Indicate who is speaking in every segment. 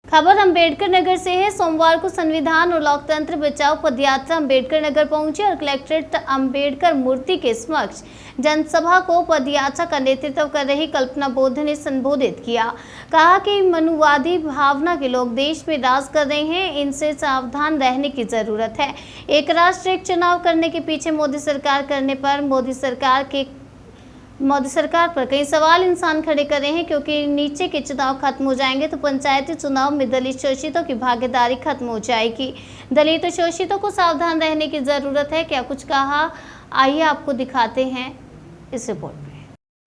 Speaker 1: खबर अंबेडकर नगर से है। सोमवार को संविधान और लोकतंत्र बचाओ पदयात्रा अंबेडकर नगर पहुंची और कलेक्ट्रेट अंबेडकर मूर्ति के समक्ष जनसभा को पदयात्रा का नेतृत्व कर रही कल्पना बौद्ध ने संबोधित किया। कहा कि मनुवादी भावना के लोग देश में राज कर रहे हैं, इनसे सावधान रहने की जरूरत है। एक राष्ट्र एक चुनाव करने के पीछे मोदी सरकार करने पर मोदी सरकार पर कई सवाल इंसान खड़े कर रहे हैं, क्योंकि नीचे के चुनाव खत्म हो जाएंगे तो पंचायती चुनाव में दलित शोषितों की भागीदारी खत्म हो जाएगी। दलित शोषितों को सावधान रहने की जरूरत है। क्या कुछ कहा, आइए आपको दिखाते हैं इस रिपोर्ट में।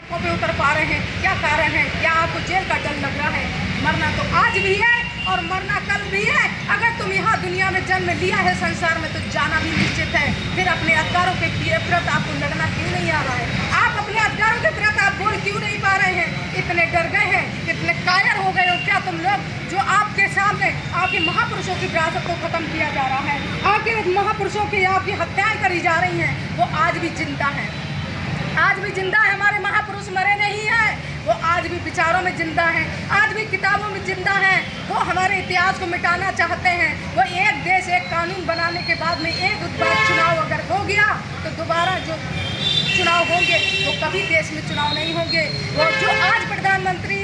Speaker 2: पे उतर पा रहे हैं, क्या कारण है? क्या आपको जेल का डर लग रहा है? मरना तो आज भी है और मरना कल भी है। अगर तुम यहाँ दुनिया में जन्म लिया है संसार में, तो जाना भी निश्चित है। फिर अपने अधिकारों के प्रति आपको लड़ना क्यों नहीं आ रहा है? आप अपने अधिकारों के प्रति आप बोल क्यों नहीं पा रहे हैं? इतने डर गए हैं, इतने कायर हो गए हो क्या तुम लोग, जो आपके सामने आपके महापुरुषों की विरासत को खत्म किया जा रहा है, आपके महापुरुषों की आपकी हत्याएं करी जा रही हैं, वो आज भी जिंदा है। आज भी जिंदा है। हमारे महापुरुष मरे नहीं हैं, वो आज भी विचारों में जिंदा हैं, आज भी किताबों में जिंदा हैं। वो हमारे इतिहास को मिटाना चाहते हैं। वो एक देश एक कानून बनाने के बाद में एक बार चुनाव अगर हो गया तो दोबारा जो चुनाव होंगे वो कभी देश में चुनाव नहीं होंगे। वो जो आज प्रधानमंत्री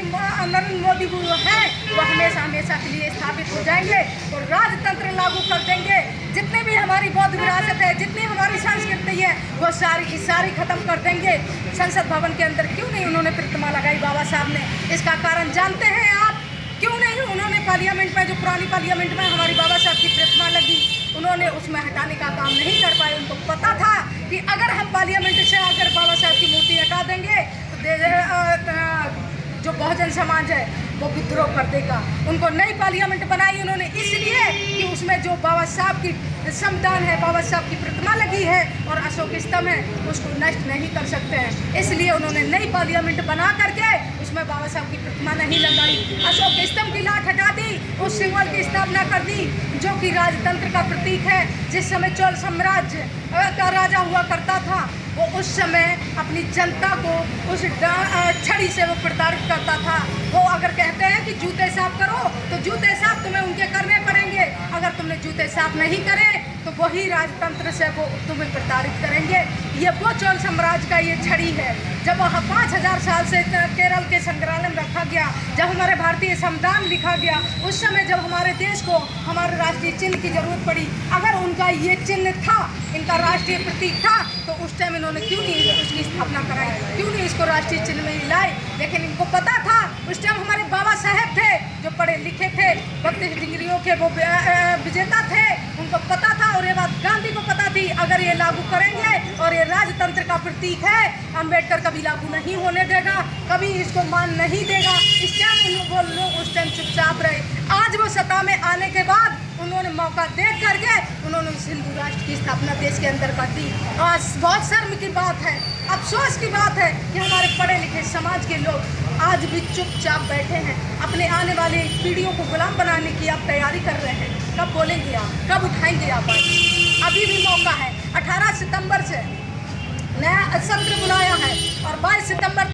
Speaker 2: नरेंद्र मोदी है वो हमेशा हमेशा के लिए स्थापित हो जाएंगे और राजतंत्र लागू कर देंगे। जितने भी हमारी बौद्ध विरासत है, जितनी हमारी संस्कृति है, वो सारी की सारी खत्म कर देंगे। संसद भवन के अंदर क्यों नहीं उन्होंने प्रतिमा लगाई बाबा साहब ने? इसका कारण जानते हैं आप? क्यों नहीं उन्होंने पार्लियामेंट में, जो पुरानी पार्लियामेंट में हमारी बाबा साहब की प्रतिमा लगी, उन्होंने उसमें हटाने का काम नहीं कर पाए। उनको पता था कि अगर हम पार्लियामेंट से आकर बाबा साहब की मूर्ति हटा देंगे तो जो बहुजन समाज है वो विद्रोह कर देगा। उनको नई पार्लियामेंट बनाई उन्होंने इसलिए कि उसमें जो बाबा साहब की संविधान है, बाबा साहब की प्रतिमा लगी है और अशोक स्तंभ है, उसको नष्ट नहीं कर सकते हैं। इसलिए उन्होंने नई पार्लियामेंट बना करके उसमें बाबा साहब की प्रतिमा नहीं लगाई, अशोक स्तंभ की लाठ हटा दी, उस सिंबल की स्थापना कर दी जो कि राजतंत्र का प्रतीक है। जिस समय चोल साम्राज्य का राजा हुआ करता था, वो उस समय अपनी जनता को उस छड़ी से वो प्रताड़ित करता था। वो अगर कहते हैं कि जूते साफ करो तो जूते साफ तुम्हें उनके करने पड़ेंगे। अगर तुमने जूते साफ नहीं करे तो वही राजतंत्र से वो तुम्हें प्रताड़ित करेंगे। ये वो चोल साम्राज्य का ये छड़ी है। जब 5000 साल से केरल के संग्रहालय में रखा गया, जब हमारे भारतीय संविधान लिखा गया, उस समय जब हमारे देश को हमारे राष्ट्रीय चिन्ह की जरूरत पड़ी, अगर उनका ये चिन्ह था, इनका राष्ट्रीय प्रतीक था, तो उस टाइम इन्होंने क्यों नहीं उसकी स्थापना कराई, क्यों नहीं इसको राष्ट्रीय चिन्ह में लाए? लेकिन इनको पता था, उस टाइम हमारे बाबा साहेब थे जो पढ़े लिखे थे, 32 डिग्रियों के वो विजेता थे, उनको पता था। और ये बात गांधी को पता थी, अगर ये लागू करेंगे और ये राजतंत्र का प्रतीक है, अम्बेडकर कभी लागू नहीं होने देगा, कभी इसको मान नहीं देगा। इस टाइम वो लोग उस टाइम चुपचाप रहे। आज वो सत्ता में आने के बाद उन्होंने मौका देख करके उन्होंने उस हिंदू राष्ट्र की स्थापना देश के अंदर कर दी। आज बहुत शर्म की बात है, अफसोस की बात है कि हमारे पढ़े लिखे समाज के लोग आज भी चुपचाप बैठे हैं। अपने आने वाले पीढ़ियों को गुलाम बनाने की आप तैयारी कर रहे हैं। कब बोलेंगे आप, कब उठाएंगे आप? अभी भी मौका है। 18 सितंबर से नया सत्र बुलाया है और 22 सितंबर